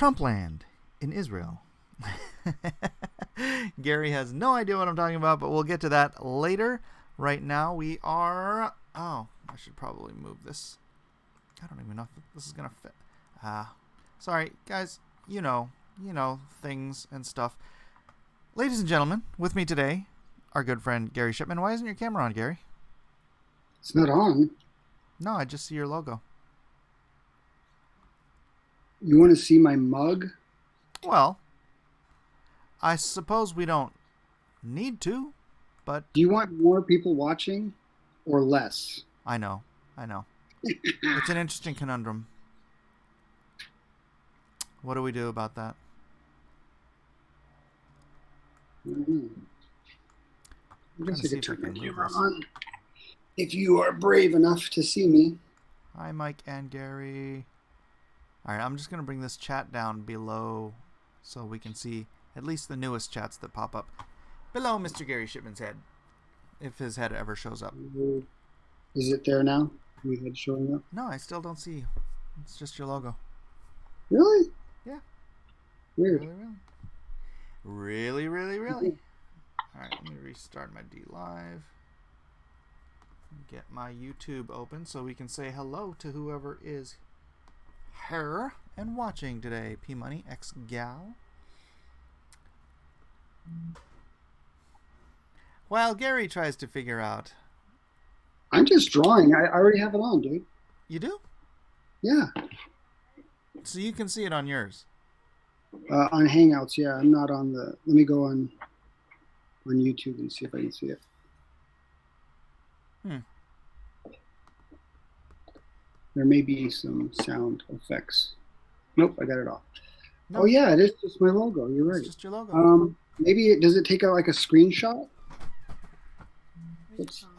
Trumpland in Israel. Gary has no idea what I'm talking about, but we'll get to that later. Right now we are... Oh, I should probably move this. I don't even know if this is going to fit. Sorry, guys. You know, things and stuff. Ladies and gentlemen, with me today, our good friend Gary Shipman. Why isn't your camera on, Gary? It's not on. No, I just see your logo. You want to see my mug? Well, I suppose we don't need to, but... Do you want more people watching or less? I know. It's an interesting conundrum. What do we do about that? I guess I could turn my camera on if you are brave enough to see me. Hi, Mike and Gary. All right, I'm just going to bring this chat down below so we can see at least the newest chats that pop up below Mr. Gary Shipman's head, if his head ever shows up. Is it there now? Your head showing up? No, I still don't see you. It's just your logo. Really? Yeah. Weird. Really. All right, let me restart my DLive. Get my YouTube open so we can say hello to whoever is here and watching today. P Money X Gal. While Gary tries to figure out. I'm just drawing. I already have it on, dude. You do? Yeah. So you can see it on yours. On Hangouts, yeah. I'm not on the. Let me go on YouTube and see if I can see it. There may be some sound effects. Nope, I got it off. No. Oh yeah, it is just my logo. You're right. It's just your logo. Maybe does it take out like a screenshot?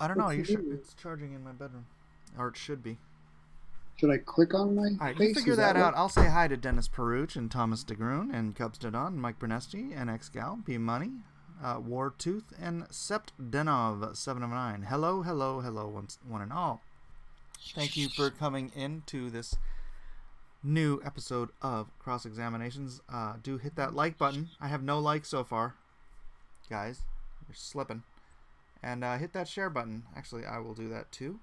I don't know. It's charging in my bedroom, or it should be. Should I click on my face? You figure that out. I'll say hi to Dennis Peruch and Thomas DeGroon and Cubs Dedon, Mike Bernesti and X Gal, P Money, Wartooth and Sept Denov 7 of 9. Hello, one and all. Thank you for coming into this new episode of Cross Examinations. Do hit that like button. I have no likes so far, guys. You're slipping. And hit that share button. Actually, I will do that too.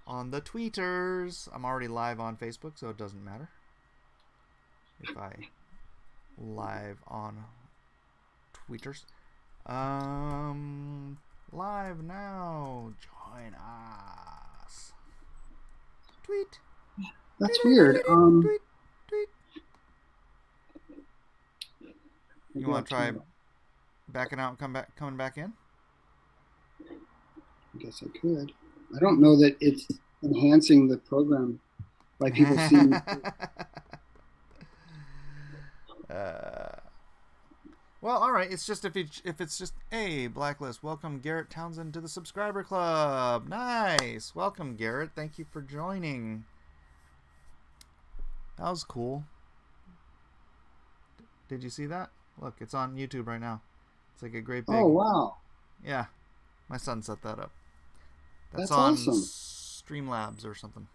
On the tweeters. I'm already live on Facebook, so it doesn't matter if I live on tweeters. Live now. Join us. Tweet. That's weird. Tweet. You want to try backing out and coming back in? I guess I could. I don't know that it's enhancing the program by people seeing. Well, all right. It's just if it's just Blacklist. Welcome Garrett Townsend to the subscriber club. Nice. Welcome Garrett. Thank you for joining. That was cool. Did you see that? Look, it's on YouTube right now. It's like a great big. Oh wow. Yeah, my son set that up. That's on awesome. Streamlabs or something.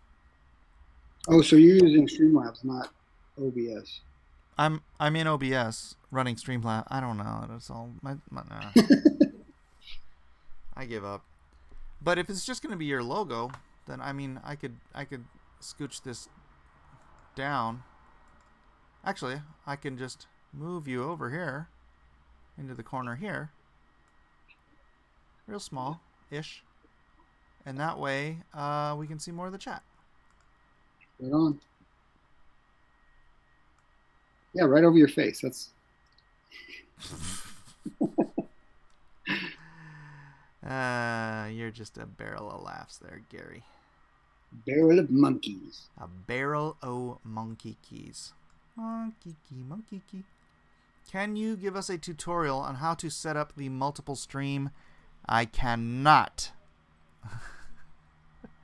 Oh, so you're using Streamlabs, not OBS. I'm in OBS running Streamlabs. I don't know. It's all nah. I give up. But if it's just going to be your logo, then I mean, I could scooch this down. Actually, I can just move you over here into the corner here. Real small-ish. And that way, we can see more of the chat. Right on. Yeah, right over your face. That's. You're just a barrel of laughs there, Gary. Barrel of monkeys. A barrel o' monkey keys. Monkey key. Can you give us a tutorial on how to set up the multiple stream? I cannot.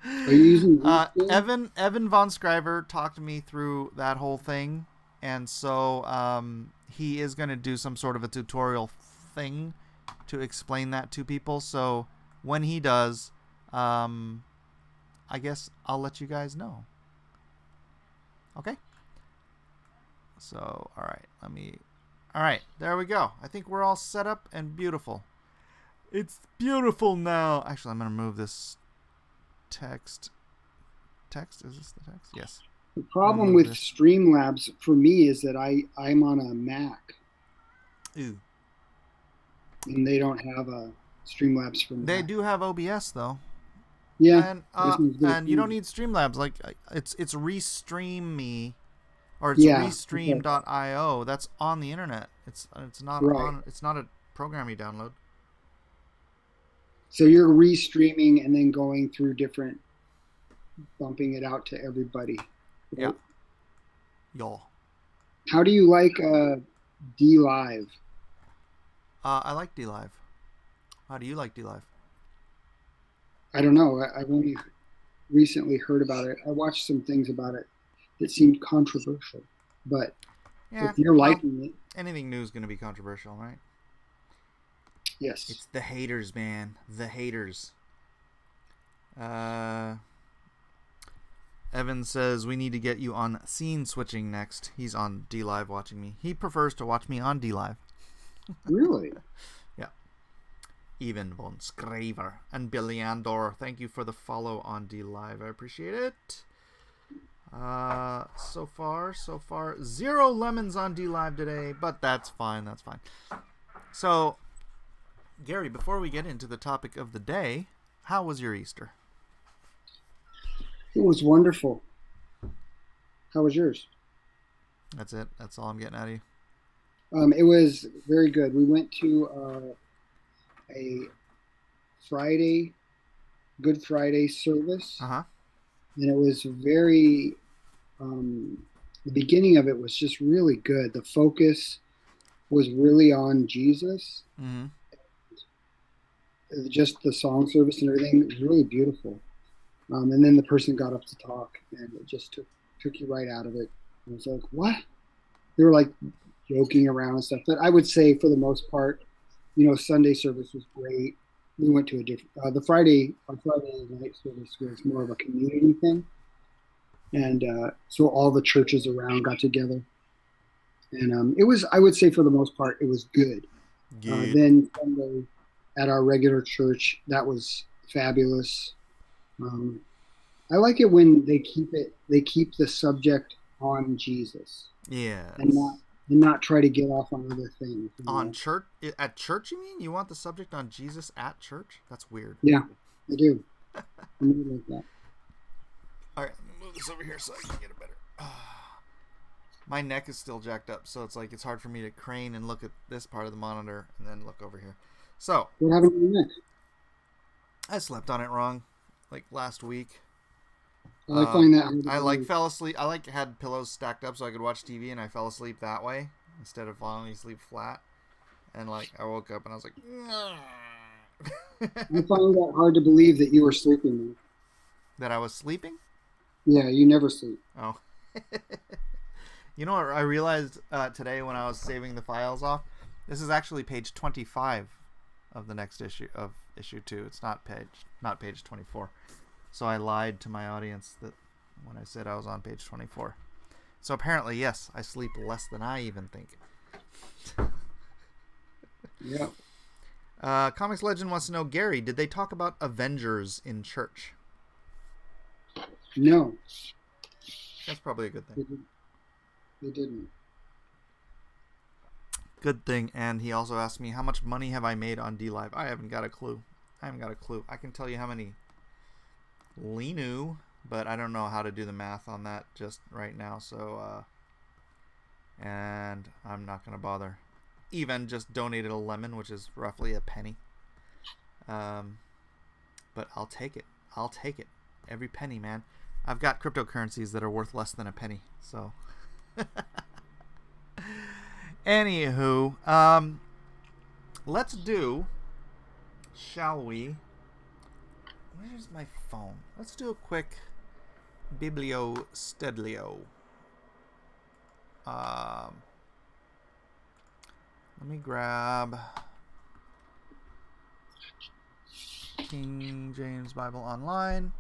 Are you using Evan Von Scriver talked me through that whole thing, and so he is going to do some sort of a tutorial thing to explain that to people. So when he does, I guess I'll let you guys know. Okay? So, all right, there we go. I think we're all set up and beautiful. It's beautiful now. Actually, I'm going to move this text. Text? Is this the text? Yes. The problem with Streamlabs for me is that I'm on a Mac. Ooh. And they don't have a Streamlabs for Mac. They do have OBS though. Yeah. And you don't need Streamlabs. Like it's Restream Me, or it's Restream.io. That's on the internet. It's not on. It's not a program you download. So you're restreaming and then going through different, bumping it out to everybody. Right? Yeah. Y'all. How do you like DLive? I like DLive. How do you like DLive? I don't know. I've only recently heard about it. I watched some things about it that seemed controversial. But if you're liking it... Anything new is going to be controversial, right? Yes. It's the haters, man. The haters. Evan says, we need to get you on scene switching next. He's on DLive watching me. He prefers to watch me on DLive. Really? Yeah. Even von Scraver and Billy Andor, thank you for the follow on DLive. I appreciate it. So far, 0 lemons on DLive today, but that's fine. That's fine. So, Gary, before we get into the topic of the day, how was your Easter? It was wonderful. How was yours? That's it. That's all I'm getting out of you. It was very good. We went to a Good Friday service. Uh-huh. And it was very, the beginning of it was just really good. The focus was really on Jesus. Mm-hmm. Just the song service and everything was really beautiful. And then the person got up to talk, and it just took you right out of it. And it was like, what? They were like joking around and stuff. But I would say for the most part, Sunday service was great. We went to a different, our Friday night service was more of a community thing. And so all the churches around got together. And it was, I would say for the most part, it was good. Then Sunday at our regular church, that was fabulous. I like it when they keep the subject on Jesus. Yeah. And not try to get off on other things. On church? At church, you mean? You want the subject on Jesus at church? That's weird. Yeah, I do. I really like that. All right, let me move this over here so I can get it better. My neck is still jacked up, so it's hard for me to crane and look at this part of the monitor and then look over here. So, what happened to your neck? I slept on it wrong, like last week. Well, I find that I fell asleep. I had pillows stacked up so I could watch TV, and I fell asleep that way instead of falling asleep flat. And I woke up and I was like, I find that hard to believe that you were sleeping. That I was sleeping? Yeah, you never sleep. Oh. You know what I realized today when I was saving the files off? This is actually page 25 of the next issue of issue 2. It's not page 24. So I lied to my audience that when I said I was on page 24. So apparently, yes, I sleep less than I even think. Yeah. Comics Legend wants to know, Gary, did they talk about Avengers in church? No. That's probably a good thing. They didn't. Good thing. And he also asked me, how much money have I made on DLive? I haven't got a clue. I can tell you how many Linu, but I don't know how to do the math on that just right now. So, and I'm not going to bother. Even just donated a lemon, which is roughly a penny. But I'll take it. Every penny, man. I've got cryptocurrencies that are worth less than a penny. So, anywho, let's do, shall we? Where's my phone? Let's do a quick Biblio Stedlio. Let me grab King James Bible Online.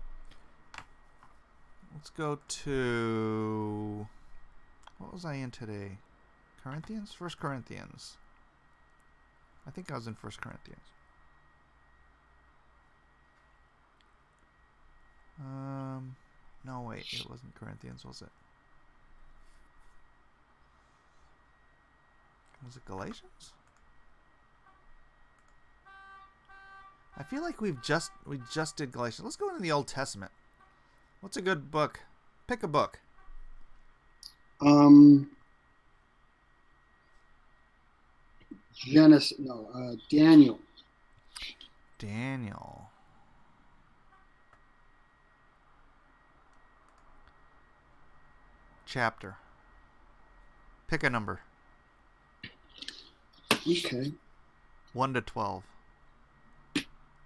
Let's go to What was I in today? Corinthians? 1 Corinthians. I think I was in 1 Corinthians. No, wait. It wasn't Corinthians, was it? Was it Galatians? I feel like we just did Galatians. Let's go into the Old Testament. What's a good book? Pick a book. Daniel. Daniel. Chapter. Pick a number. Okay. 1 to 12.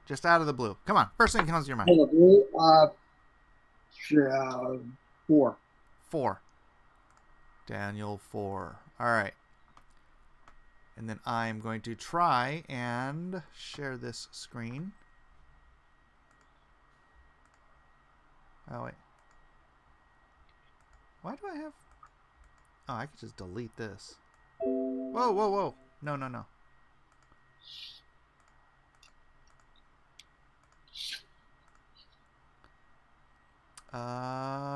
Just out of the blue. Come on. First thing comes to your mind. 4. 4. Daniel 4. All right. And then I'm going to try and share this screen. Oh, wait. Why do I have... Oh, I could just delete this. Whoa, whoa, whoa. No, no, no.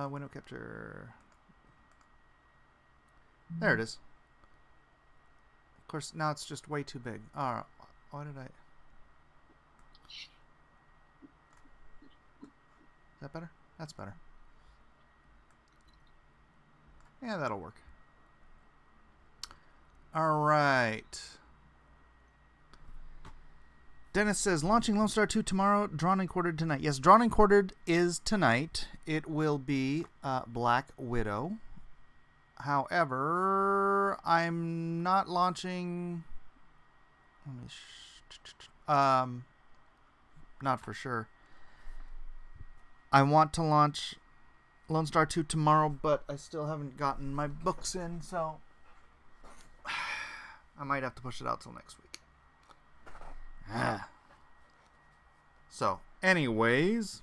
Window capture. There it is. Of course, now it's just way too big. Oh, why did I... Is that better? That's better. Yeah, that'll work. All right. Dennis says, launching Lone Star 2 tomorrow, Drawn and Quartered tonight. Yes, Drawn and Quartered is tonight. It will be Black Widow. However, I'm not launching... not for sure. I want to launch Lone Star 2 tomorrow, but I still haven't gotten my books in, so I might have to push it out till next week. So, anyways,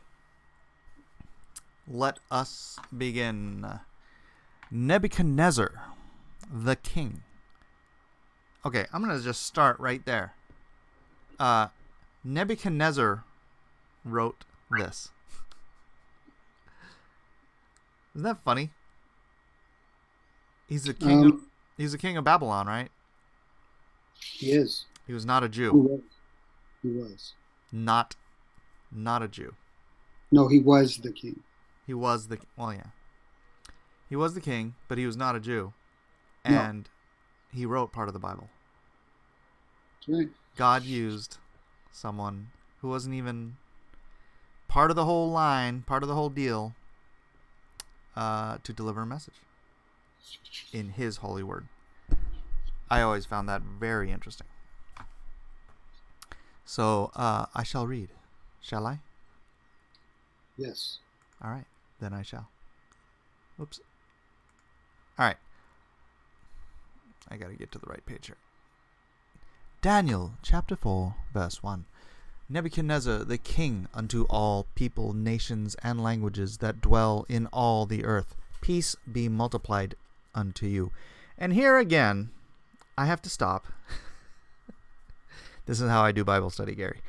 let us begin. Nebuchadnezzar, the king. Okay, I'm going to just start right there. Nebuchadnezzar wrote this. Isn't that funny? He's the king. He's the king of Babylon, right? He is. He was not a Jew. He was. Not a Jew. No, he was the king. He was the... Well, yeah. He was the king, but he was not a Jew. And he wrote part of the Bible. That's right. God used someone who wasn't even part of the whole line, part of the whole deal, to deliver a message in his holy word. I always found that very interesting. So, I shall read. Shall I? Yes. All right. Then I shall. Oops. All right. I got to get to the right page here. Daniel, chapter 4, verse 1. Nebuchadnezzar, the king unto all people, nations, and languages that dwell in all the earth, peace be multiplied unto you. And here again, I have to stop. This is how I do Bible study, Gary.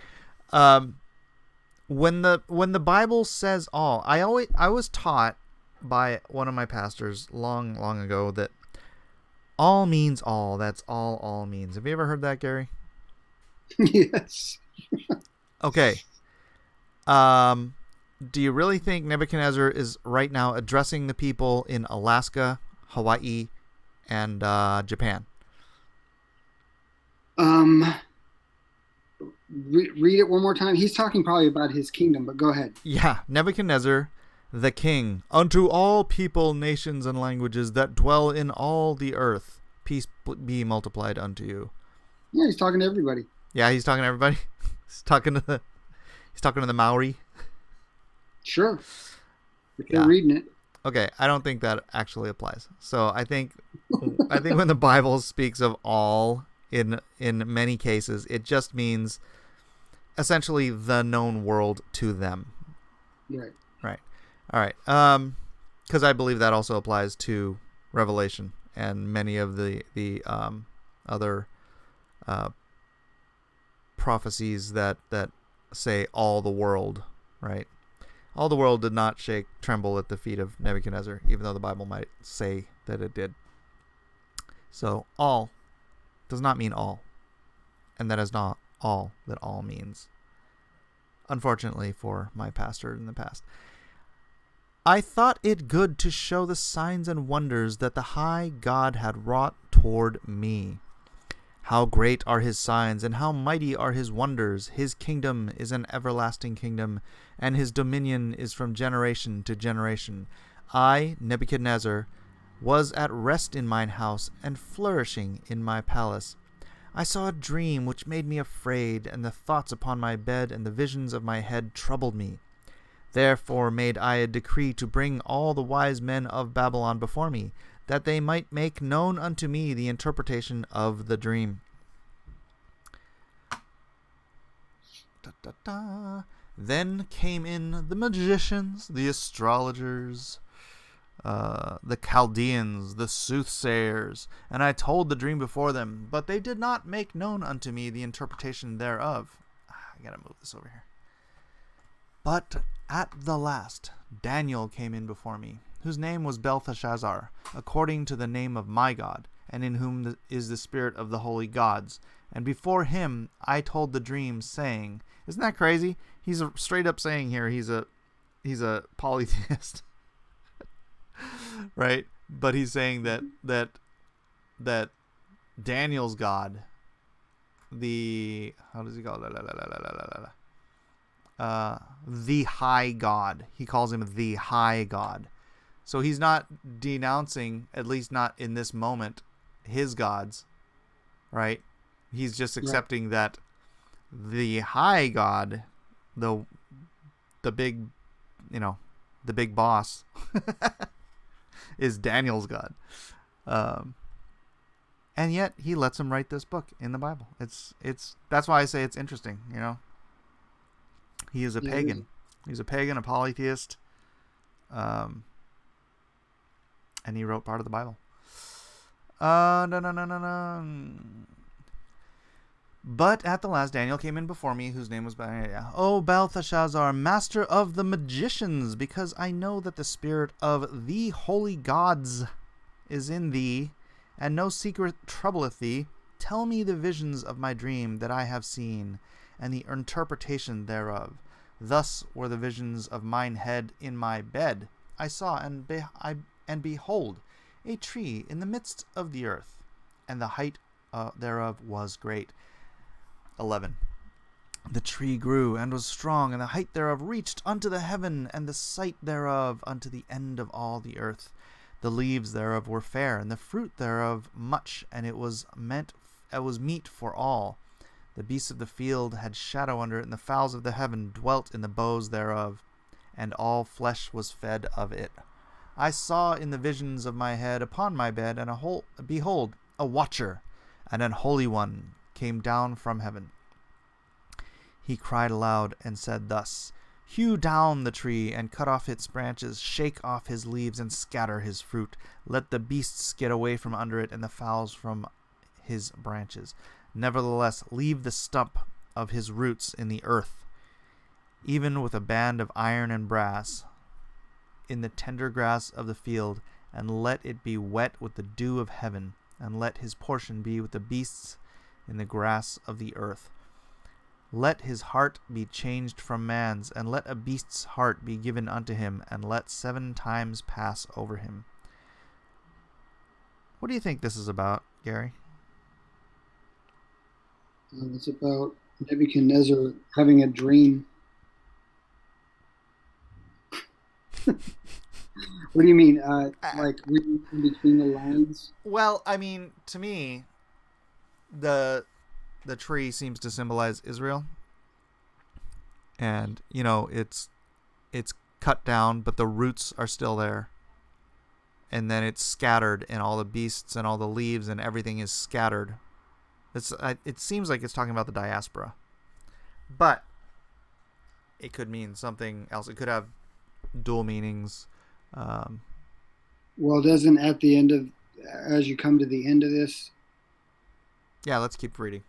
When the Bible says all, I was taught by one of my pastors long ago that all means all. That's all means. Have you ever heard that, Gary? Yes. Okay. Do you really think Nebuchadnezzar is right now addressing the people in Alaska, Hawaii, and Japan? Read it one more time. He's talking probably about his kingdom, but go ahead. Yeah, Nebuchadnezzar, the king, unto all people, nations, and languages that dwell in all the earth, peace be multiplied unto you. Yeah, he's talking to everybody. Yeah, he's talking to everybody. He's talking to the Maori. Sure. If you're reading it. Okay, I don't think that actually applies. So I think when the Bible speaks of all in many cases, it just means essentially the known world to them. Right. Right. All right. Because I believe that also applies to Revelation and many of the other prophecies that say all the world, right? All the world did not tremble at the feet of Nebuchadnezzar, even though the Bible might say that it did. So all does not mean all, and that is not all that all means. Unfortunately for my pastor in the past. I thought it good to show the signs and wonders that the high God had wrought toward me. How great are his signs, and how mighty are his wonders! His kingdom is an everlasting kingdom, and his dominion is from generation to generation. I, Nebuchadnezzar, was at rest in mine house, and flourishing in my palace. I saw a dream which made me afraid, and the thoughts upon my bed and the visions of my head troubled me. Therefore made I a decree to bring all the wise men of Babylon before me, that they might make known unto me the interpretation of the dream. Then came in the magicians, the astrologers, the Chaldeans, the soothsayers, and I told the dream before them, but they did not make known unto me the interpretation thereof. I gotta move this over here. But at the last Daniel came in before me, whose name was Belteshazzar, according to the name of my God, and in whom is the spirit of the holy gods. And before him I told the dream, saying, isn't that crazy? He's straight up saying here he's a polytheist. Right? But he's saying that Daniel's God, how does he call it? The high God. He calls him the high God. So he's not denouncing, at least not in this moment, his gods, right? He's just accepting that the high God, the big, the big boss, is Daniel's God. And yet he lets him write this book in the Bible. It's that's why I say it's interesting, He is a pagan. He's a pagan, a polytheist. And he wrote part of the Bible. But at the last Daniel came in before me, whose name was O Belteshazzar, master of the magicians, because I know that the spirit of the holy gods is in thee, and no secret troubleth thee. Tell me the visions of my dream that I have seen, and the interpretation thereof. Thus were the visions of mine head in my bed. I saw, and behold, a tree in the midst of the earth, and the height thereof was great. 11. The tree grew and was strong, and the height thereof reached unto the heaven, and the sight thereof unto the end of all the earth. The leaves thereof were fair, and the fruit thereof much, and it was meat for all. The beasts of the field had shadow under it, and the fowls of the heaven dwelt in the boughs thereof, and all flesh was fed of it. I saw in the visions of my head upon my bed, and behold, a watcher, and an holy one came down from heaven. He cried aloud and said thus, Hew down the tree, and cut off its branches, shake off his leaves, and scatter his fruit. Let the beasts get away from under it, and the fowls from his branches. Nevertheless, leave the stump of his roots in the earth, even with a band of iron and brass, in the tender grass of the field, and let it be wet with the dew of heaven, and let his portion be with the beasts in the grass of the earth. Let his heart be changed from man's, and let a beast's heart be given unto him, and let 7 times pass over him. What do you think this is about, Gary? It's about Nebuchadnezzar having a dream. What do you mean? Like reading in between the lines? Well, I mean, to me, the tree seems to symbolize Israel, and it's cut down, but the roots are still there, and then it's scattered, and all the beasts and all the leaves and everything is scattered. It seems like it's talking about the diaspora, but it could mean something else. It could have dual meanings. Well, doesn't at the end of, as you come to the end of this, Yeah, let's keep reading.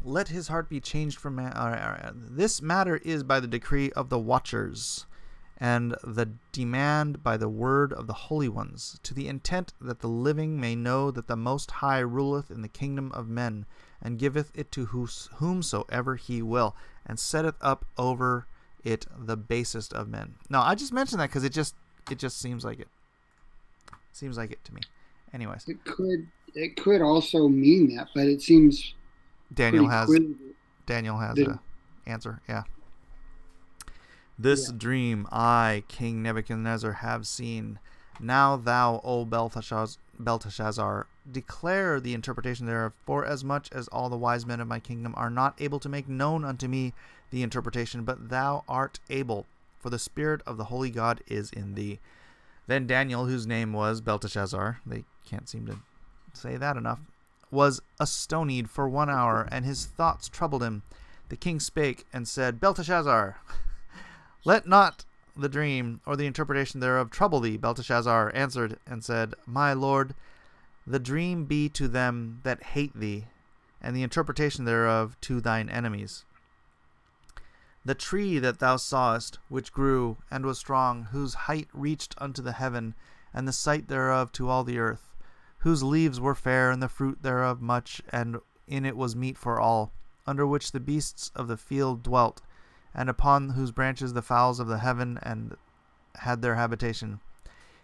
Let his heart be changed from man. All right. This matter is by the decree of the watchers, and the demand by the word of the holy ones, to the intent that the living may know that the Most High ruleth in the kingdom of men, and giveth it to whomsoever he will, and setteth up over it the basest of men. No, I just mentioned that because it just seems like it. Seems like it to me. Anyways, it could also mean that, but it seems Daniel pretty has clear that a answer. Yeah. This yeah. dream I, King Nebuchadnezzar, have seen. Now thou, O Belteshazzar, declare the interpretation thereof, for as much as all the wise men of my kingdom are not able to make known unto me the interpretation, but thou art able, for the spirit of the holy God is in thee. Then Daniel, whose name was Belteshazzar, they can't seem to say that enough, was astonied for 1 hour, and his thoughts troubled him. The king spake and said, Belteshazzar, let not the dream or the interpretation thereof trouble thee. Belteshazzar answered and said, My lord, the dream be to them that hate thee, and the interpretation thereof to thine enemies. The tree that thou sawest, which grew and was strong, whose height reached unto the heaven, and the sight thereof to all the earth, whose leaves were fair, and the fruit thereof much, and in it was meat for all, under which the beasts of the field dwelt, and upon whose branches the fowls of the heaven and had their habitation.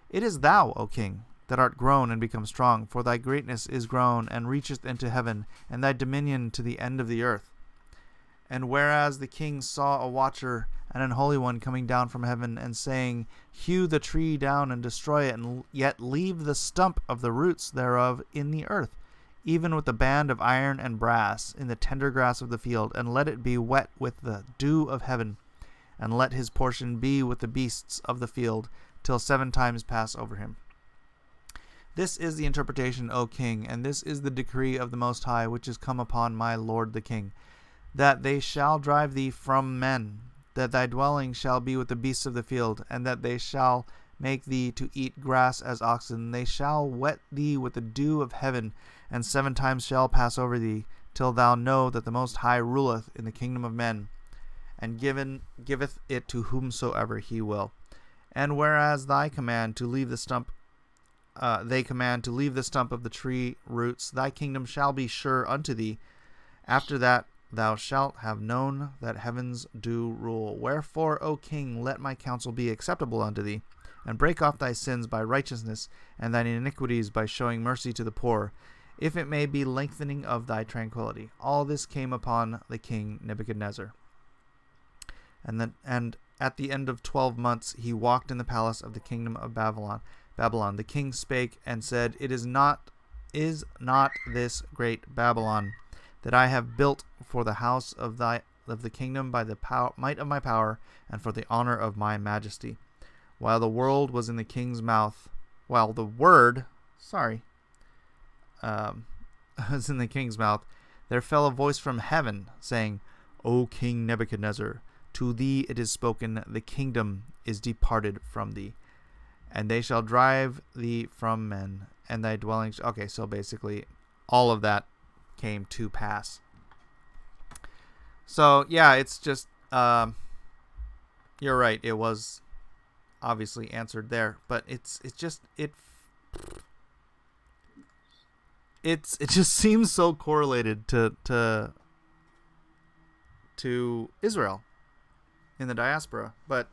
It is thou, O king, that art grown and become strong, for thy greatness is grown and reacheth into heaven, and thy dominion to the end of the earth. And whereas the king saw a watcher and an holy one coming down from heaven, and saying, Hew the tree down and destroy it, and yet leave the stump of the roots thereof in the earth, even with the band of iron and brass, in the tender grass of the field, and let it be wet with the dew of heaven, and let his portion be with the beasts of the field, till 7 times pass over him. This is the interpretation, O king, and this is the decree of the Most High, which is come upon my lord the king, that they shall drive thee from men, that thy dwelling shall be with the beasts of the field, and that they shall make thee to eat grass as oxen. They shall wet thee with the dew of heaven, and 7 times shall pass over thee, till thou know that the Most High ruleth in the kingdom of men, and giveth it to whomsoever he will. And whereas they command to leave the stump of the tree roots, thy kingdom shall be sure unto thee. After that thou shalt have known that heavens do rule. Wherefore, O king, let my counsel be acceptable unto thee, and break off thy sins by righteousness, and thine iniquities by showing mercy to the poor, if it may be lengthening of thy tranquility. All this came upon the king Nebuchadnezzar. And at the end of 12 months he walked in the palace of the kingdom of Babylon. The king spake and said, is not this great Babylon that I have built for the house of the kingdom by the might of my power, and for the honor of my majesty? While the word was in the king's mouth, was in the king's mouth, there fell a voice from heaven, saying, O King Nebuchadnezzar, to thee it is spoken, the kingdom is departed from thee, and they shall drive thee from men, and thy dwellings. Okay, so basically, all of that came to pass. So yeah, it's just you're right. It was obviously answered there, but it just seems so correlated to Israel in the diaspora, but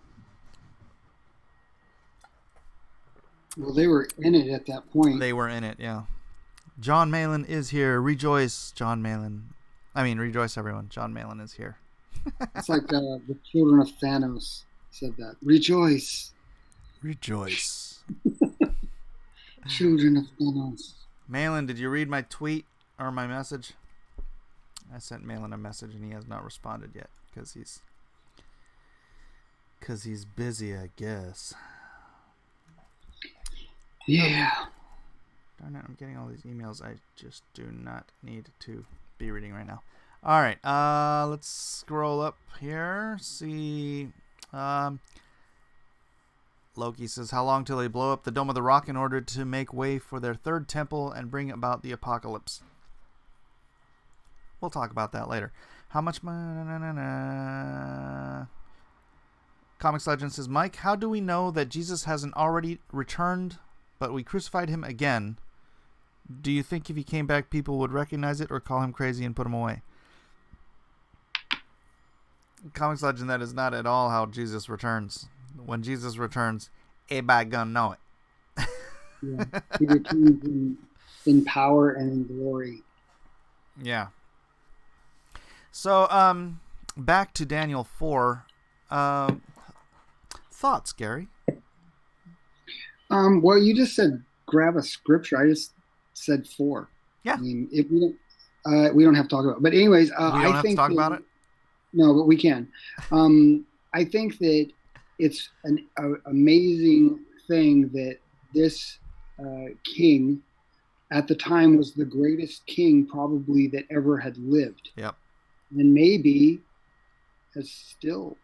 well, they were in it at that point. They were in it, yeah. John Malin is here. Rejoice, John Malin. I mean, rejoice, everyone. John Malin is here. It's like the children of Thanos said that. Rejoice. Rejoice. Children of Thanos. Malin, did you read my tweet or my message? I sent Malin a message and he has not responded yet because he's busy, I guess. Yeah. Darn it, I'm getting all these emails I just do not need to be reading right now. All right, let's scroll up here. See, Um, Loki says, how long till they blow up the Dome of the Rock in order to make way for their third temple and bring about the apocalypse? We'll talk about that later. How much... Comics Legend says, Mike, how do we know that Jesus hasn't already returned, but we crucified him again? Do you think if he came back, people would recognize it or call him crazy and put him away? Comics Legend, that is not at all how Jesus returns. When Jesus returns, everybody gonna know it. Yeah. He returns in power and in glory. Yeah. So, back to Daniel 4. Thoughts, Gary? Well, you just said grab a scripture. I just said 4. Yeah. I mean, if we don't have to talk about it. But anyways, we don't have to talk about it? No, but we can. I think that it's an amazing thing that this king at the time was the greatest king probably that ever had lived. Yep. And maybe has still,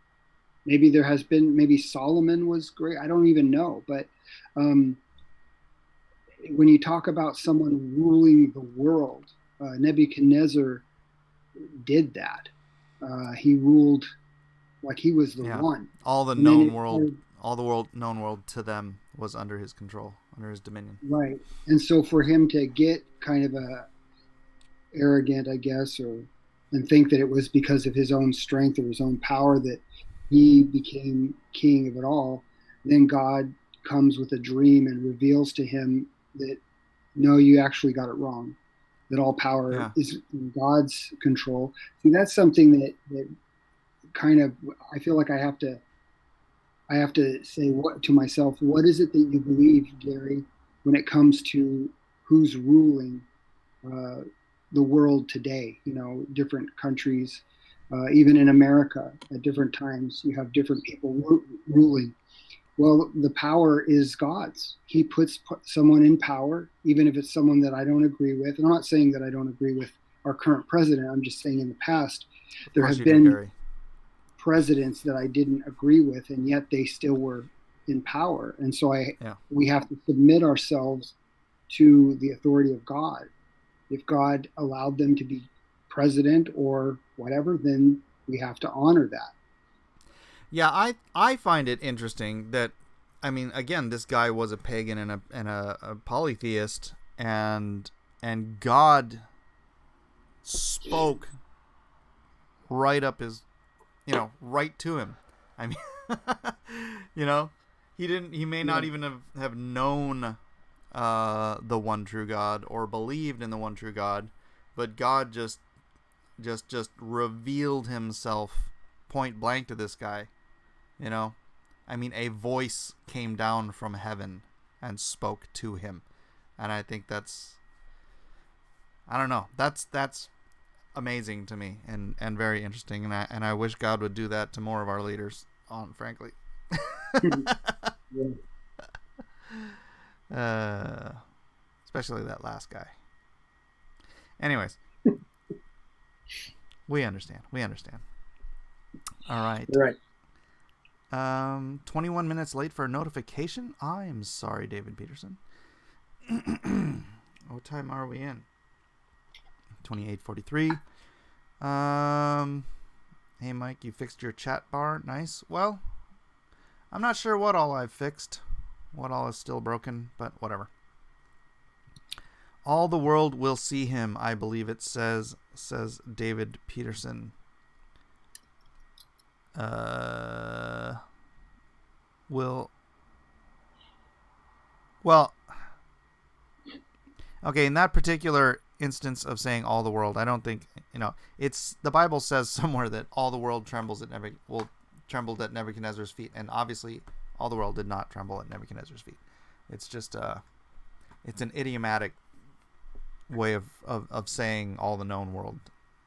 maybe there has been, maybe Solomon was great. I don't even know. But when you talk about someone ruling the world, Nebuchadnezzar did that. He ruled like he was the one. All the known world, all the known world to them was under his control, under his dominion. Right. And so for him to get kind of arrogant, I guess, and think that it was because of his own strength or his own power that he became king of it all, then God comes with a dream and reveals to him that, no, you actually got it wrong. That all power is in God's control. See, that's something that kind of, I feel like I have to say to myself, what is it that you believe, Gary, when it comes to who's ruling the world today? You know, different countries, even in America, at different times, you have different people ruling. Well, the power is God's. He puts someone in power, even if it's someone that I don't agree with. And I'm not saying that I don't agree with our current president. I'm just saying in the past, there have been presidents that I didn't agree with, and yet they still were in power. And so we have to submit ourselves to the authority of God. If God allowed them to be president or whatever, then we have to honor that. Yeah, I find it interesting that, I mean, again, this guy was a pagan and a polytheist, and God spoke right up his, right to him. I mean, he may not even have known the one true God or believed in the one true God, but God just revealed himself point blank to this guy. I mean, a voice came down from heaven and spoke to him. And I think that's amazing to me and very interesting. And I wish God would do that to more of our leaders, frankly. Especially that last guy. Anyways, we understand. All right. Right. 21 minutes late for a notification. I'm sorry, David Peterson. What time are we in? 28:43. Hey, Mike, you fixed your chat bar. Nice. Well, I'm not sure what all I've fixed. What all is still broken, but whatever. All the world will see him, I believe it says David Peterson. Okay, in that particular instance of saying all the world, I don't think, it's, the Bible says somewhere that all the world trembled at Nebuchadnezzar's feet, and obviously all the world did not tremble at Nebuchadnezzar's feet. It's just it's an idiomatic way of saying all the known world,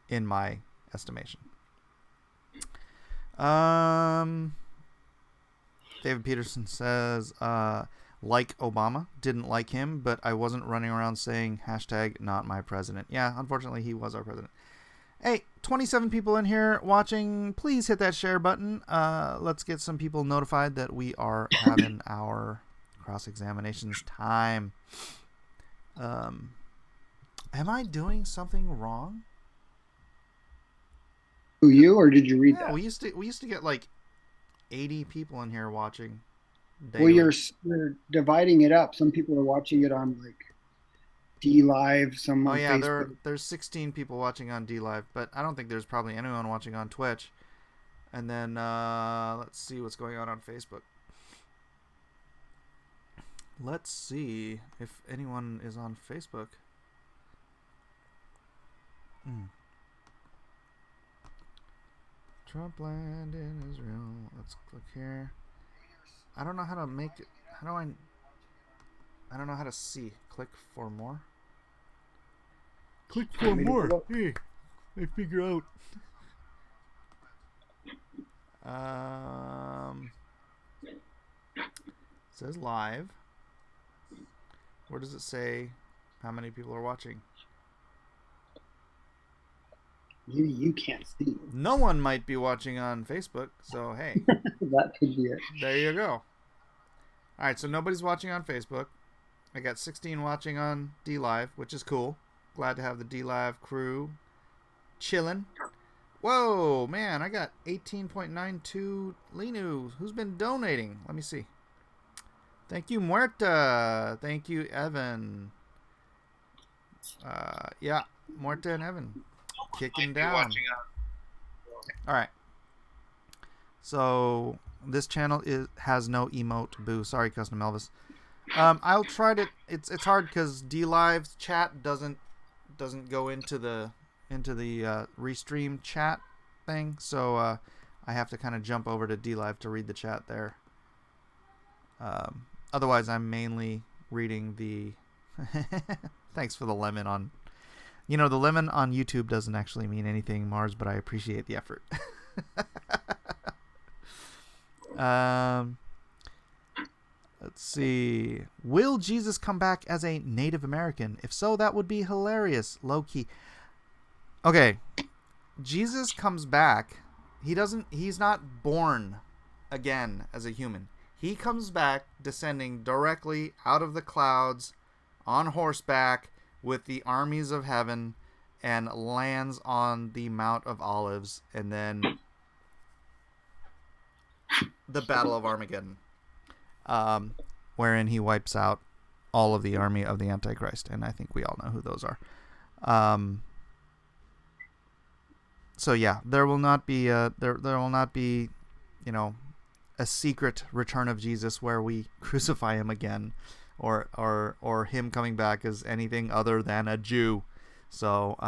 in my estimation. David Peterson says, like Obama, didn't like him, but I wasn't running around saying #not my president. Yeah, unfortunately, he was our president. Hey, 27 people in here watching. Please hit that share button. Let's get some people notified that we are having our cross-examinations time. Am I doing something wrong? Who, you, or did you read Yeah, that? we used to get like 80 people in here watching Well, daily. you're dividing it up. Some people are watching it on like D Live, some Oh on yeah, Facebook. there's 16 people watching on D Live, but I don't think there's probably anyone watching on Twitch. And then let's see what's going on Facebook. Let's see if anyone is on Facebook. Trumpland in Israel. Let's click here. I don't know how to make it. How do I don't know how to see. Click for more. Click for more. Hey, I figure out. It says live. Where does it say how many people are watching? Maybe you can't see. No one might be watching on Facebook, so hey. That could be it. There you go. Alright, so nobody's watching on Facebook. I got 16 watching on D Live, which is cool. Glad to have the D Live crew chilling. Whoa, man, I got 18.92 Linu. Who's been donating? Let me see. Thank you, Muerta. Thank you, Evan. Yeah, Muerta and Evan. Kicking down. Alright. So, this channel has no emote. Boo. Sorry, Custom Elvis. I'll try to. It's hard because D Live's chat doesn't go into the restream chat thing, so I have to kind of jump over to D Live to read the chat there. Otherwise, I'm mainly reading the. Thanks for the lemon on. You know, the lemon on YouTube doesn't actually mean anything, Mars, but I appreciate the effort. Let's see. Will Jesus come back as a Native American? If so, that would be hilarious. Low key. Okay. Jesus comes back. He's not born again as a human. He comes back descending directly out of the clouds on horseback with the armies of heaven and lands on the Mount of Olives, and then the Battle of Armageddon, wherein he wipes out all of the army of the Antichrist, and I think we all know who those are. So yeah, there will not be a secret return of Jesus where we crucify him again, or him coming back as anything other than a Jew. So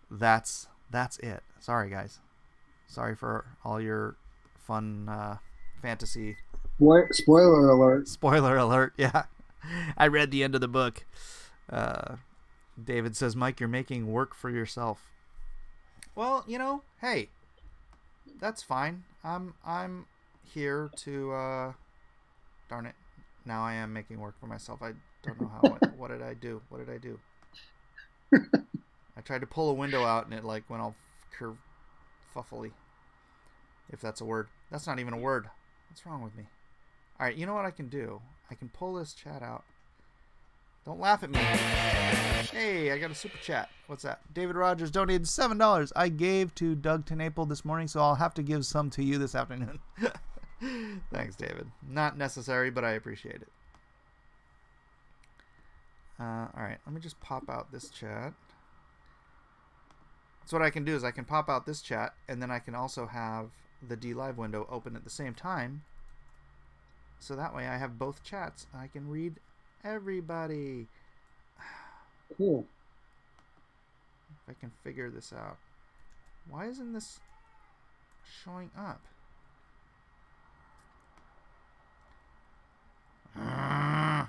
that's it. Sorry guys. Sorry for all your fun fantasy. Spoiler alert. Spoiler alert. Yeah, I read the end of the book. David says, Mike, you're making work for yourself. Well, hey, that's fine. I'm here to darn it. Now I am making work for myself. I don't know how. What did I do? What did I do? I tried to pull a window out and it like went all kerfuffly. If that's a word. That's not even a word. What's wrong with me? All right, you know what I can do? I can pull this chat out. Don't laugh at me. Hey, I got a super chat. What's that? David Rogers donated $7. I gave to Doug TeNapel this morning, so I'll have to give some to you this afternoon. Thanks, David. Not necessary, but I appreciate it. All right, let me just pop out this chat. So what I can do is I can pop out this chat, and then I can also have the D Live window open at the same time. So that way I have both chats. I can read everybody. Cool. If I can figure this out. Why isn't this showing up? I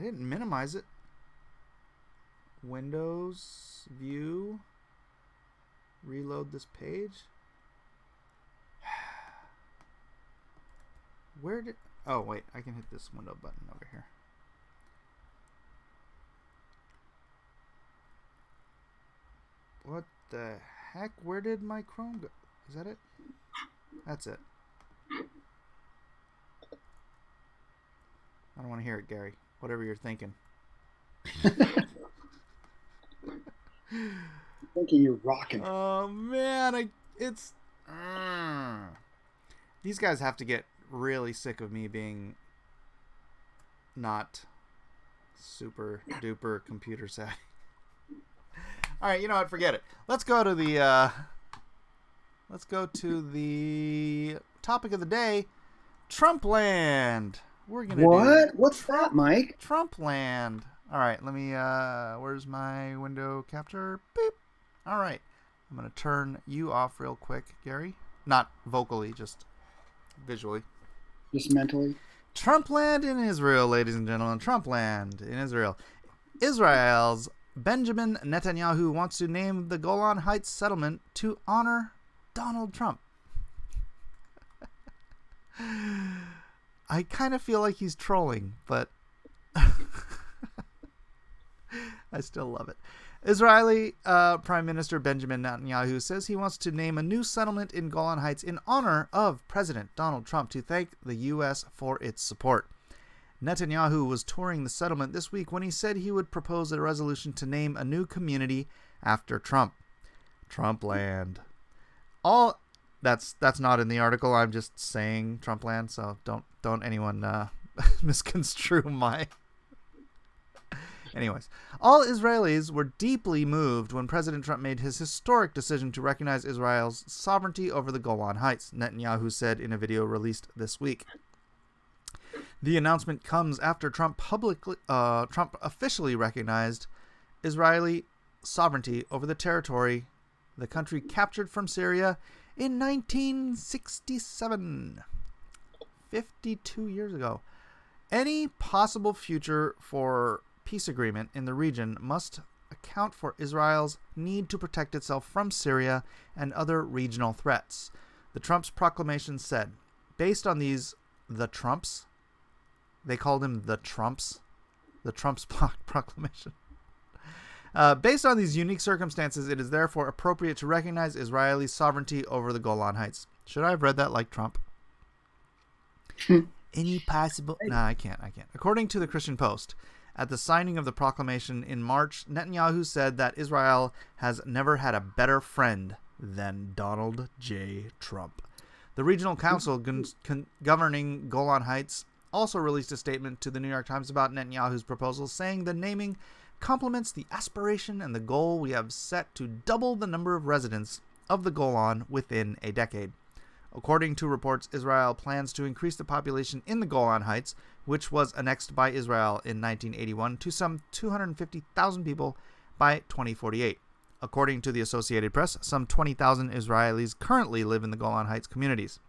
didn't minimize it. Windows, view, reload this page. Where did... Oh, wait. I can hit this window button over here. What the heck? Where did my Chrome go? Is that it? That's it. I don't want to hear it, Gary. Whatever you're thinking. Thinking you're rocking. Oh man, these guys have to get really sick of me being not super duper computer savvy. All right, you know what? Forget it. Let's go to the topic of the day, Trumpland. We're gonna What? What's that, Mike? Trumpland. All right, let me. Where's my window capture? Beep. All right, I'm gonna turn you off real quick, Gary. Not vocally, just visually. Just mentally. Trumpland in Israel, ladies and gentlemen. Trumpland in Israel. Israel's Benjamin Netanyahu wants to name the Golan Heights settlement to honor Donald Trump. I kind of feel like he's trolling, but I still love it. Israeli Prime Minister Benjamin Netanyahu says he wants to name a new settlement in Golan Heights in honor of President Donald Trump to thank the U.S. for its support. Netanyahu was touring the settlement this week when he said he would propose a resolution to name a new community after Trump. Trumpland. That's not in the article. I'm just saying Trumpland, so don't anyone misconstrue my. Anyways, all Israelis were deeply moved when President Trump made his historic decision to recognize Israel's sovereignty over the Golan Heights, Netanyahu said in a video released this week. The announcement comes after Trump officially recognized Israeli sovereignty over the territory the country captured from Syria in 1967, 52 years ago. Any possible future for peace agreement in the region must account for Israel's need to protect itself from Syria and other regional threats. The Trump's proclamation said, based on these, the Trumps, they called him the Trumps proclamation. Based on these unique circumstances, it is therefore appropriate to recognize Israeli sovereignty over the Golan Heights. Should I have read that like Trump? Any possible... No, I can't. According to the Christian Post, at the signing of the proclamation in March, Netanyahu said that Israel has never had a better friend than Donald J. Trump. The Regional Council governing Golan Heights also released a statement to the New York Times about Netanyahu's proposal, saying the naming complements the aspiration and the goal we have set to double the number of residents of the Golan within a decade. According to reports, Israel plans to increase the population in the Golan Heights, which was annexed by Israel in 1981, to some 250,000 people by 2048. According to the Associated Press, some 20,000 Israelis currently live in the Golan Heights communities.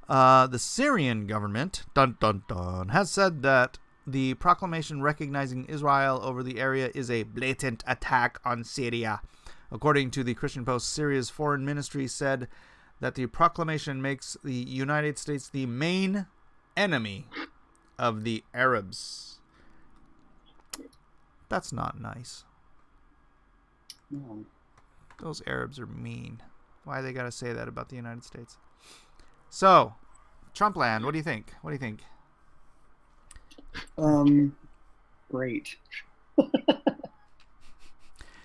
The Syrian government, has said that the proclamation recognizing Israel over the area is a blatant attack on Syria. According to the Christian Post, Syria's foreign ministry said that the proclamation makes the United States the main enemy of the Arabs. That's not nice. No. Those Arabs are mean. Why they gotta say that about the United States? So, Trumpland, what do you think? Great.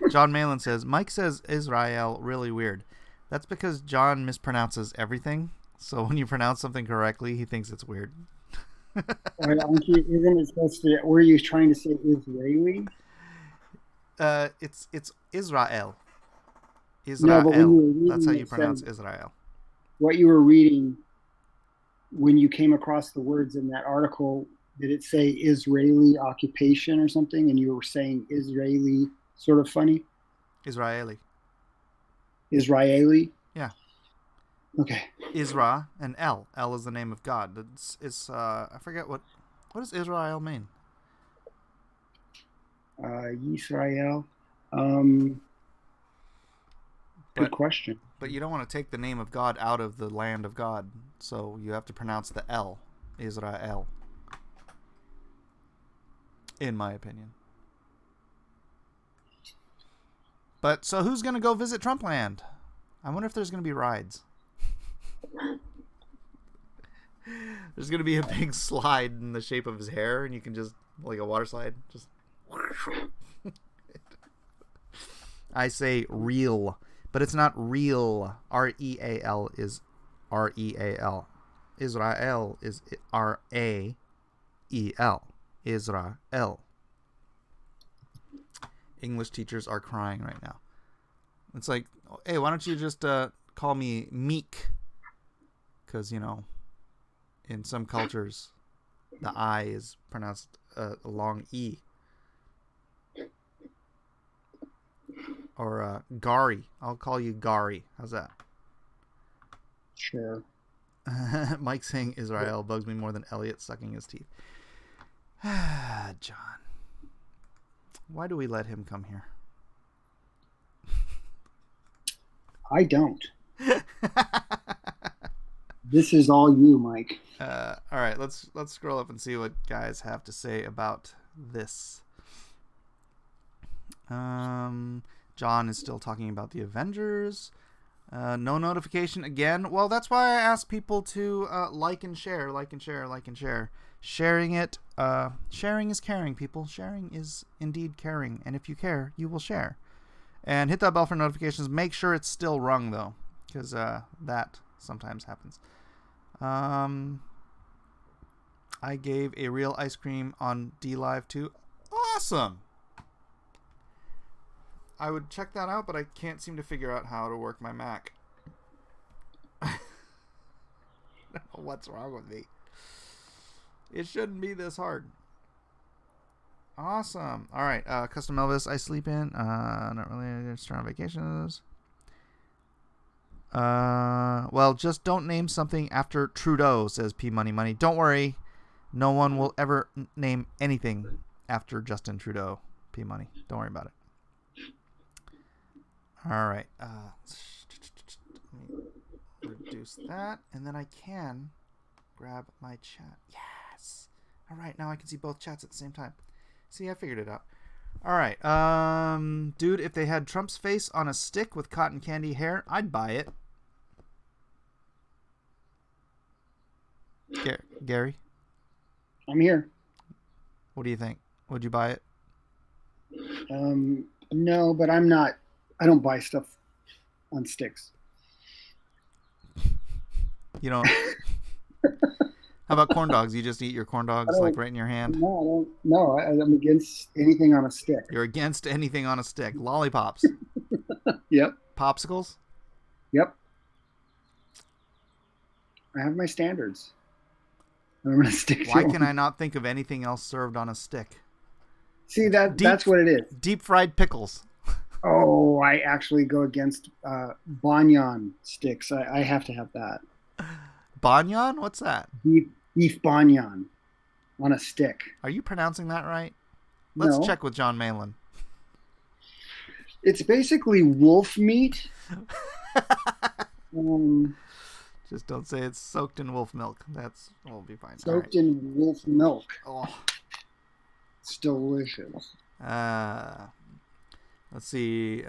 John Malin says, Mike says Israel really weird. That's because John mispronounces everything. So when you pronounce something correctly, he thinks it's weird. Isn't it supposed to? Were you trying to say Israeli? It's Israel. No, but when you were reading, that's how you pronounce Israel. What you were reading, when you came across the words in that article, did it say Israeli occupation or something? And you were saying Israeli, sort of funny. Israeli. Yeah. Okay. Isra and El. El is the name of God. It's I forget what does Israel mean? Yisrael. Good question. But you don't want to take the name of God out of the land of God, so you have to pronounce the L, Israel. In my opinion. But so who's going to go visit Trumpland? I wonder if there's going to be rides. There's going to be a big slide in the shape of his hair, and you can just, like a water slide, just... I say real, but it's not real. R-E-A-L is R-E-A-L. Israel is R-A-E-L. Israel. English teachers are crying right now. It's like, hey, why don't you just call me Meek? Because, you know, in some cultures, the I is pronounced a long E. Or Gari. I'll call you Gari. How's that? Sure. Mike saying Israel bugs me more than Elliot sucking his teeth. John. Why do we let him come here? I don't. This is all you, Mike. All right, let's scroll up and see what guys have to say about this. John is still talking about the Avengers. No notification again. Well, that's why I ask people to like and share, like and share, like and share. Sharing it. Sharing is caring, people. Sharing is indeed caring. And if you care, you will share. And hit that bell for notifications. Make sure it's still rung, though, because that sometimes happens. I gave a real ice cream on DLive too. Awesome! I would check that out, but I can't seem to figure out how to work my Mac. What's wrong with me? It shouldn't be this hard. Awesome. All right. Custom Elvis, I sleep in. Not really strong vacations. Well, just don't name something after Trudeau, says P Money Money. Don't worry. No one will ever name anything after Justin Trudeau. P Money. Don't worry about it. All right. Let me reduce that, and then I can grab my chat. Yes. All right. Now I can see both chats at the same time. See, I figured it out. All right. Dude, if they had Trump's face on a stick with cotton candy hair, I'd buy it. Gary? I'm here. What do you think? Would you buy it? No, but I'm not. I don't buy stuff on sticks. You don't. How about corn dogs? You just eat your corn dogs like right in your hand? No, I don't. No, I'm against anything on a stick. You're against anything on a stick. Lollipops. Yep. Popsicles? Yep. I have my standards. I'm gonna stick to Why them. can I not think of anything else served on a stick? See, that's what it is. Deep fried pickles. Oh, I actually go against banyan sticks. I have to have that. Banyan? What's that? Beef banyan on a stick. Are you pronouncing that right? Let's check with John Malin. It's basically wolf meat. Just don't say it's soaked in wolf milk. We'll be fine. Soaked in wolf milk. Oh. It's delicious. Let's see.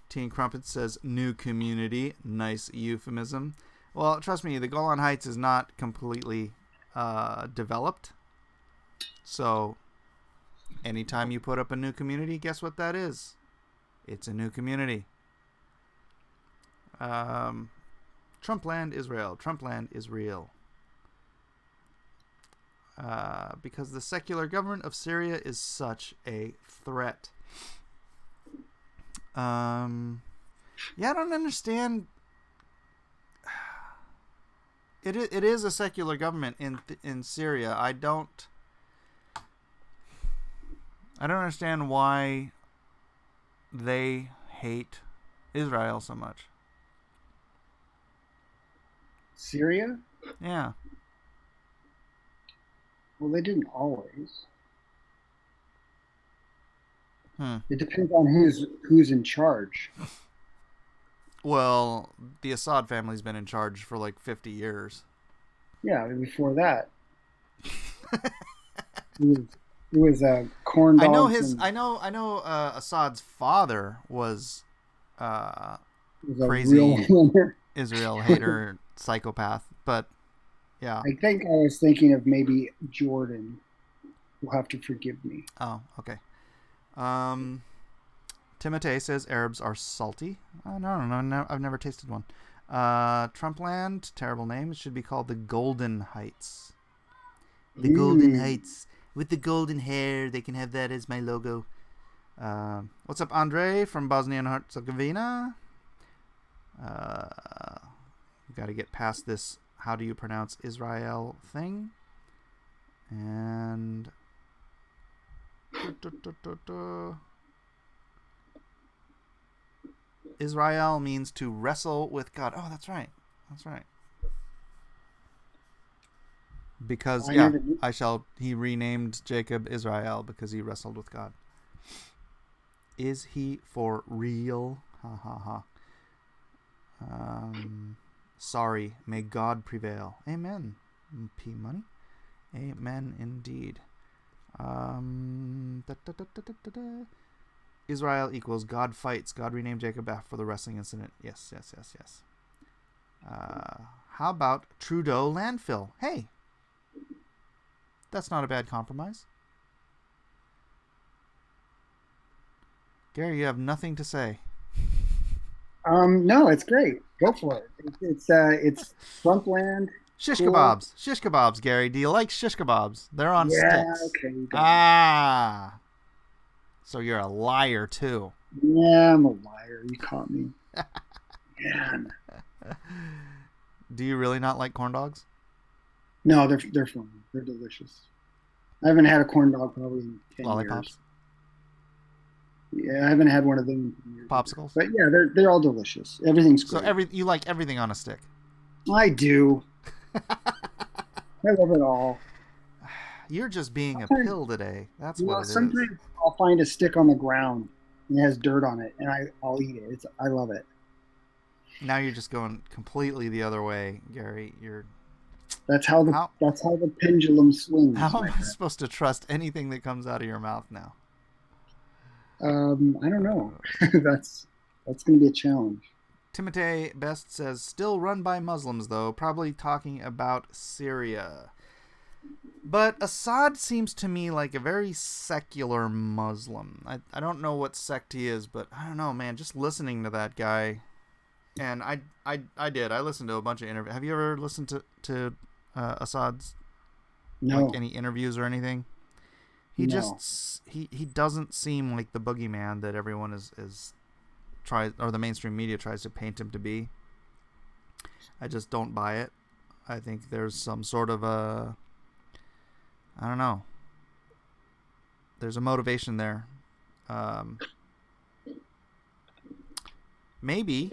Teen Crumpet says new community. Nice euphemism. Well, trust me, the Golan Heights is not completely developed. So anytime you put up a new community, guess what that is? It's a new community. Trumpland, Israel. Trumpland is real. Because the secular government of Syria is such a threat. Yeah, I don't understand. It is a secular government in Syria. I don't understand why they hate Israel so much. Syria? Yeah. Well, they didn't always. It depends on who's in charge. Well, the Assad family's been in charge for like 50 years. Yeah, before that. It was It was corn I know dogs his. and I know. Assad's father was uh, it was a real crazy winner. Israel hater, psychopath. But yeah. I think I was thinking of maybe Jordan. You'll have to forgive me. Oh, okay. Um, Timotei says Arabs are salty. No, I've never tasted one. Trumpland, terrible name. It should be called the Golden Heights. The Golden Heights. With the golden hair, they can have that as my logo. What's up, Andre from Bosnia and Herzegovina? Got to get past this how do you pronounce Israel thing. And... Israel means to wrestle with God. Oh, that's right. That's right. Because he renamed Jacob Israel because he wrestled with God. Is he for real? Ha ha ha. Sorry, may God prevail. Amen. P money. Amen indeed. Israel equals God fights. God renamed Jacob after the wrestling incident. Yes. How about Trudeau landfill? Hey, that's not a bad compromise. Gary, you have nothing to say. No, it's great. Go for it. It's Trumpland. Shish Cool. kebabs. Shish kebabs, Gary. Do you like shish kebabs? They're on sticks. Okay. So you're a liar, too. Yeah, I'm a liar. You caught me. Man. Do you really not like corn dogs? No, they're fun. They're delicious. I haven't had a corn dog probably in 10 Lollipops? years. Yeah, I haven't had one of them in years. Popsicles? But yeah, they're all delicious. Everything's great. So you like everything on a stick? I do. I love it all. You're just being a pill today. That's what it is. Sometimes I'll find a stick on the ground and it has dirt on it, and I'll eat it. I love it. Now you're just going completely the other way, Gary. That's how the pendulum swings. How am I supposed to trust anything that comes out of your mouth now? I don't know. That's going to be a challenge. Timotei Best says, still run by Muslims, though, probably talking about Syria. But Assad seems to me like a very secular Muslim. I don't know what sect he is, but I don't know, man. Just listening to that guy, and I listened to a bunch of interviews. Have you ever listened to Assad's like any interviews or anything? He just he doesn't seem like the boogeyman that everyone is tries, or the mainstream media tries to paint him to be. I just don't buy it. I think there's some sort of I don't know. There's a motivation there. Maybe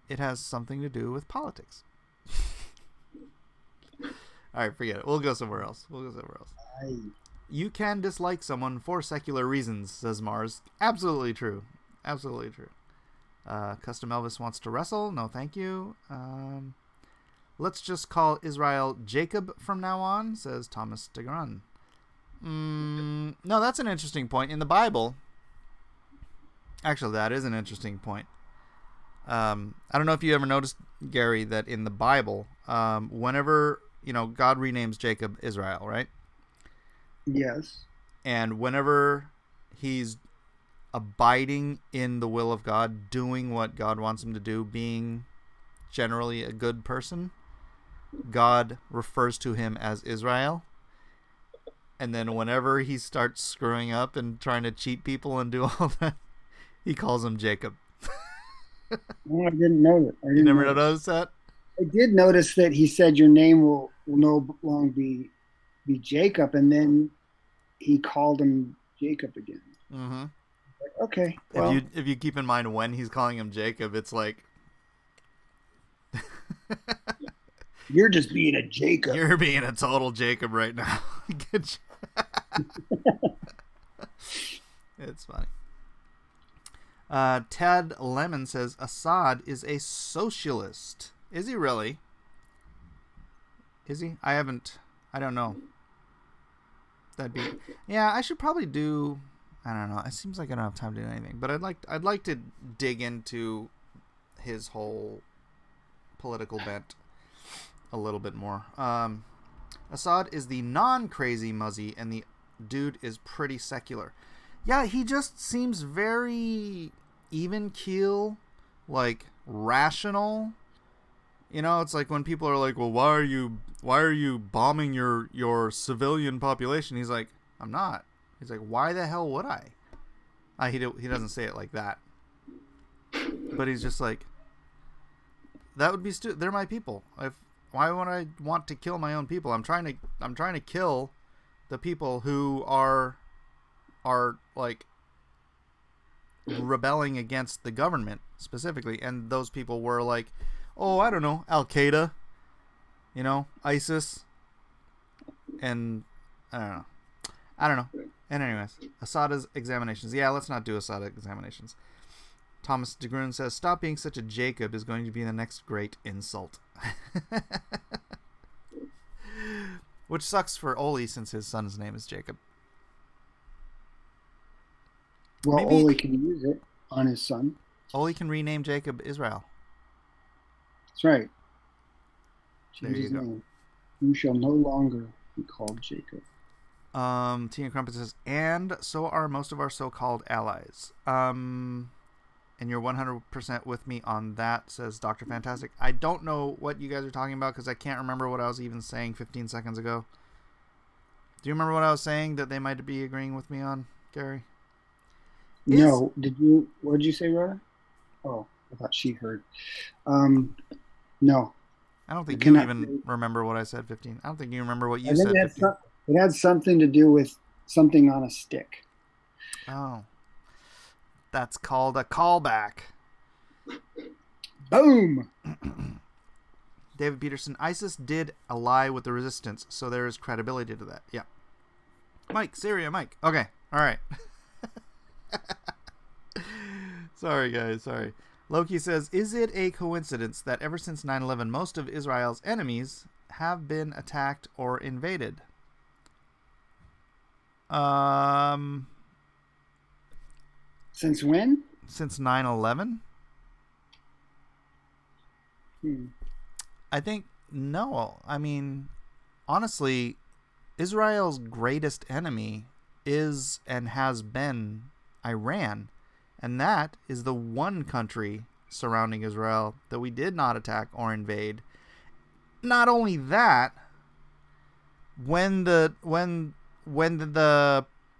it has something to do with politics. All right, forget it. We'll go somewhere else. You can dislike someone for secular reasons, says Mars. Absolutely true. Absolutely true. Custom Elvis wants to wrestle. No, thank you. Let's just call Israel Jacob from now on, says Thomas DeGrun. No, that's an interesting point. In the Bible, actually, that is an interesting point. I don't know if you ever noticed, Gary, that in the Bible, whenever, God renames Jacob Israel, right? Yes. And whenever he's abiding in the will of God, doing what God wants him to do, being generally a good person, God refers to him as Israel. And then whenever he starts screwing up and trying to cheat people and do all that, he calls him Jacob. Well, I didn't know that. You never noticed that? I did notice that he said your name will no longer be Jacob, and then he called him Jacob again. Mm-hmm. Okay. Well, if you keep in mind when he's calling him Jacob, it's like you're just being a Jacob. You're being a total Jacob right now. It's funny. Ted Lemon says Assad is a socialist. Is he really? Is he? I don't know. that'd be. Yeah, I should probably do. I don't know. It seems like I don't have time to do anything, but I'd like to dig into his whole political bent a little bit more. Assad is the non-crazy Muzzy, and the dude is pretty secular. Yeah, he just seems very even keel, like rational. You know, it's like when people are like, "Well, why are you bombing your civilian population?" He's like, "I'm not." He's like, "Why the hell would I?" He doesn't say it like that, but he's just like, "That would be stupid. They're my people. Why would I want to kill my own people? I'm trying to kill the people who are like rebelling against the government specifically, and those people were like, oh, I don't know, Al Qaeda, you know, ISIS, and I don't know. And anyways, Asada's examinations. Yeah, let's not do Asada examinations. Thomas DeGrun says, stop being such a Jacob is going to be the next great insult. Which sucks for Oli since his son's name is Jacob. Well, maybe Oli can use it on his son. Oli can rename Jacob Israel. That's right. Change there you go. Name. You shall no longer be called Jacob. Tina Crumpet says, and so are most of our so-called allies. And you're 100% with me on that, says Dr. Fantastic. I don't know what you guys are talking about because I can't remember what I was even saying 15 seconds ago. Do you remember what I was saying that they might be agreeing with me on, Gary? No. What did you say, Rhoda? Oh, I thought she heard. No. I don't think you even remember what I said 15. I don't think you remember what you said 15. It had something to do with something on a stick. Oh. That's called a callback. Boom! David Peterson, ISIS did ally with the resistance, so there is credibility to that. Yeah. Mike, Syria, Mike. Okay. All right. Sorry, guys. Sorry. Loki says, is it a coincidence that ever since 9/11, most of Israel's enemies have been attacked or invaded? Since when? Since 9/11? I think no. I mean, honestly, Israel's greatest enemy is and has been Iran. And that is the one country surrounding Israel that we did not attack or invade. Not only that, when the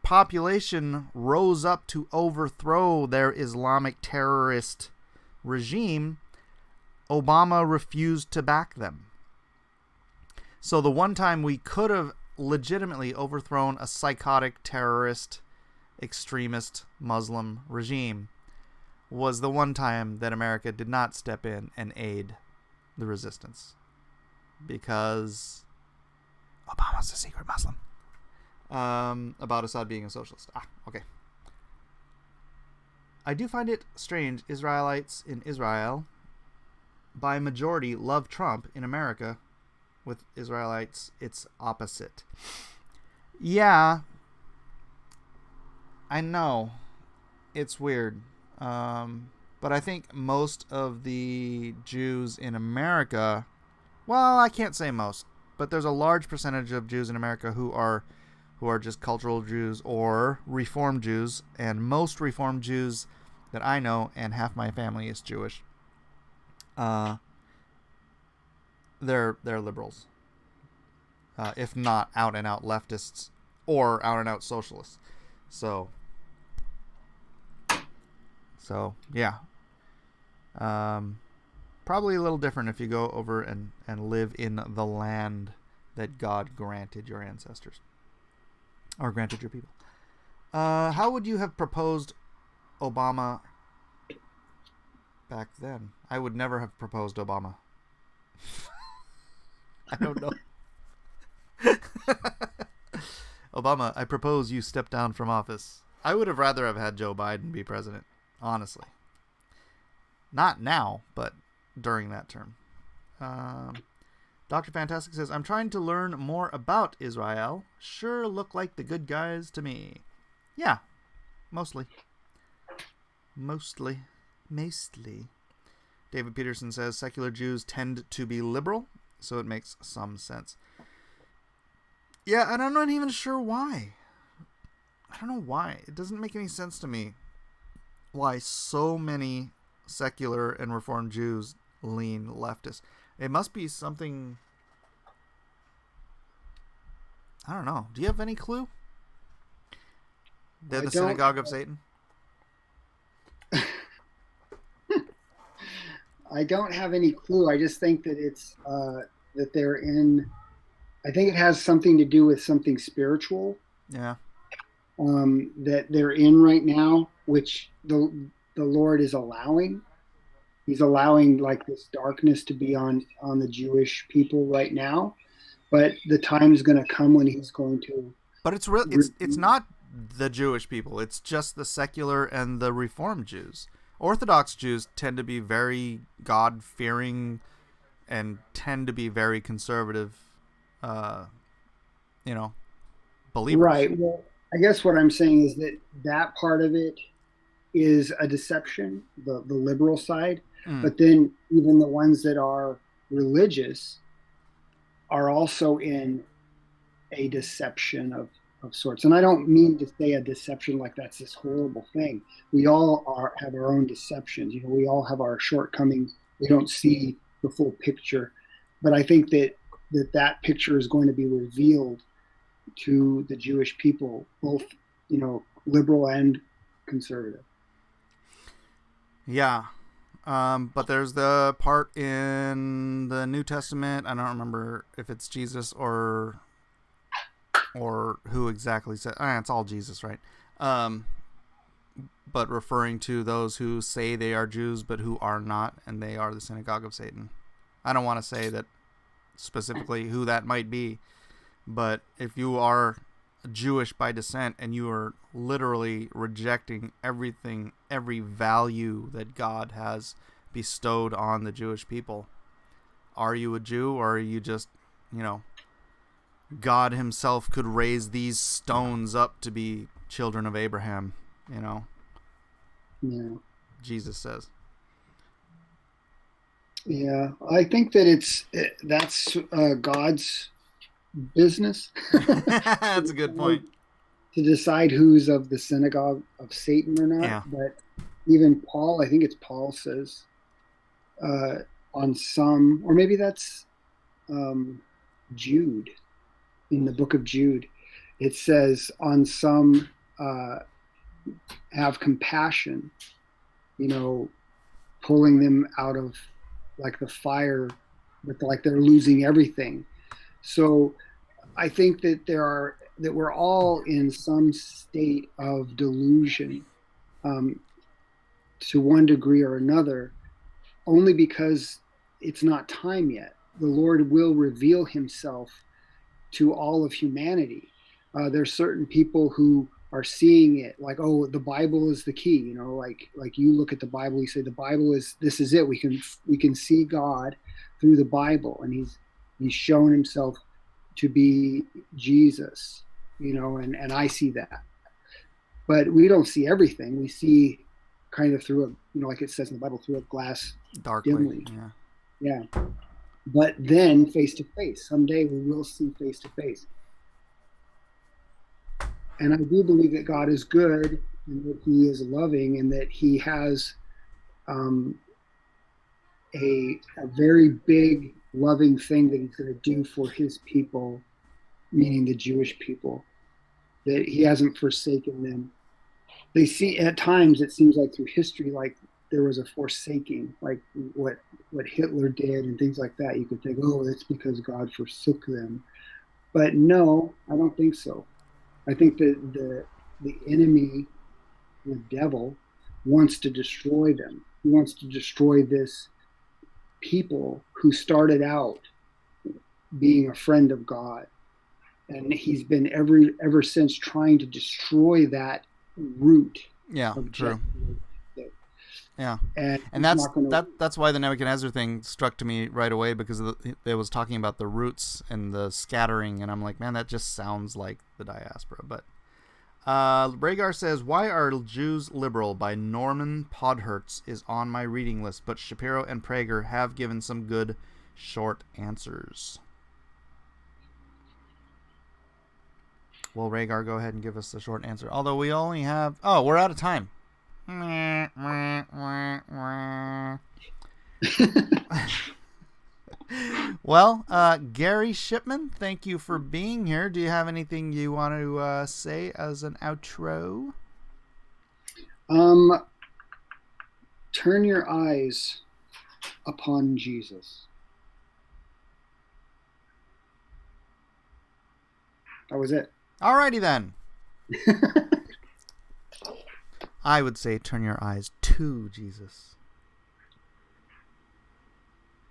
population rose up to overthrow their Islamic terrorist regime, Obama refused to back them. So the one time we could have legitimately overthrown a psychotic terrorist extremist Muslim regime was the one time that America did not step in and aid the resistance, because Obama's a secret Muslim. About Assad being a socialist. Okay. I do find it strange Israelites in Israel by majority love Trump. In America with Israelites it's opposite. Yeah, I know. It's weird. But I think most of the Jews in America, well, I can't say most, but there's a large percentage of Jews in America who are just cultural Jews or Reform Jews, and most Reform Jews that I know, and half my family is Jewish, they're liberals, if not out and out leftists or out and out socialists. So yeah, probably a little different if you go over and live in the land that God granted your ancestors, or granted your people. How would you have proposed Obama back then? I would never have proposed Obama. I don't know. Obama, I propose you step down from office. I would have rather have had Joe Biden be president, honestly. Not now, but during that term. Dr. Fantastic says, I'm trying to learn more about Israel. Sure look like the good guys to me. Yeah, mostly. Mostly. David Peterson says, secular Jews tend to be liberal, so it makes some sense. Yeah, and I'm not even sure why. I don't know why. It doesn't make any sense to me why so many secular and Reformed Jews lean leftist. It must be something... I don't know. Do you have any clue? They're the synagogue of Satan? I don't have any clue. I just think that it's that they're in... I think it has something to do with something spiritual. Yeah. That they're in right now, which the Lord is allowing. He's allowing like this darkness to be on the Jewish people right now, but the time's going to come when he's going to. But it's not the Jewish people. It's just the secular and the Reformed Jews. Orthodox Jews tend to be very God-fearing and tend to be very conservative, believers. Right. Well, I guess what I'm saying is that part of it is a deception, the liberal side. But then even the ones that are religious are also in a deception of sorts. And I don't mean to say a deception like that's this horrible thing. We all have our own deceptions. We all have our shortcomings. We don't see the full picture. But I think that picture is going to be revealed to the Jewish people, both, liberal and conservative. Yeah. But there's the part in the New Testament, I don't remember if it's Jesus or who exactly said, it's all Jesus, right? But referring to those who say they are Jews, but who are not, and they are the synagogue of Satan. I don't want to say that specifically who that might be, but if you are Jewish by descent and you are literally rejecting everything, every value that God has bestowed on the Jewish people, are you a Jew, or are you just, God himself could raise these stones up to be children of Abraham, Yeah. Jesus says. Yeah, I think that that's God's business. That's a good point. To decide who's of the synagogue of Satan or not. Yeah. But even Paul, I think it's Paul says on some, or maybe that's Jude, in the book of Jude, it says on some have compassion, pulling them out of like the fire, but like they're losing everything. So I think that we're all in some state of delusion to one degree or another, only because it's not time yet. The Lord will reveal himself to all of humanity. There's certain people who are seeing it like, oh, the Bible is the key. Like you look at the Bible, you say the Bible this is it. We can see God through the Bible, and he's shown himself to be Jesus, and I see that. But we don't see everything. We see kind of through like it says in the Bible, through a glass darkly. Dimly. Yeah. But then face to face. Someday we will see face to face. And I do believe that God is good and that he is loving and that he has a very big loving thing that he's going to do for his people, meaning the Jewish people, that he hasn't forsaken them. They see at times, it seems like through history, like there was a forsaking, like what Hitler did and things like that. You could think, oh, that's because God forsook them. But no, I don't think so. I think that the enemy, the devil, wants to destroy them. He wants to destroy this people who started out being a friend of God. And he's been ever since trying to destroy that root. Yeah, true. Yeah, and and he's not going to. that's why the Nebuchadnezzar thing struck to me right away, because it was talking about the roots and the scattering, and I'm like, man, that just sounds like the diaspora. But Rhaegar says, "Why Are Jews Liberal" by Norman Podhertz is on my reading list, but Shapiro and Prager have given some good short answers. Will Rhaegar go ahead and give us the short answer? Although we only have... Oh, we're out of time. Well, Gary Shipman, thank you for being here. Do you have anything you want to say as an outro? Turn your eyes upon Jesus. That was it. Alrighty then. I would say turn your eyes to Jesus.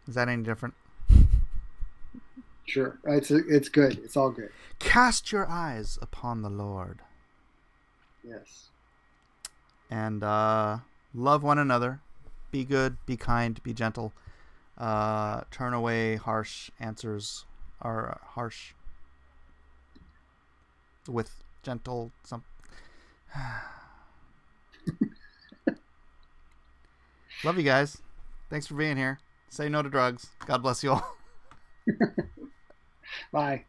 Is that any different? Sure. It's good. It's all good. Cast your eyes upon the Lord. Yes. And love one another. Be good, be kind, be gentle. Turn away harsh answers, or harsh with gentle some. Love you guys. Thanks for being here. Say no to drugs. God bless you all. Bye.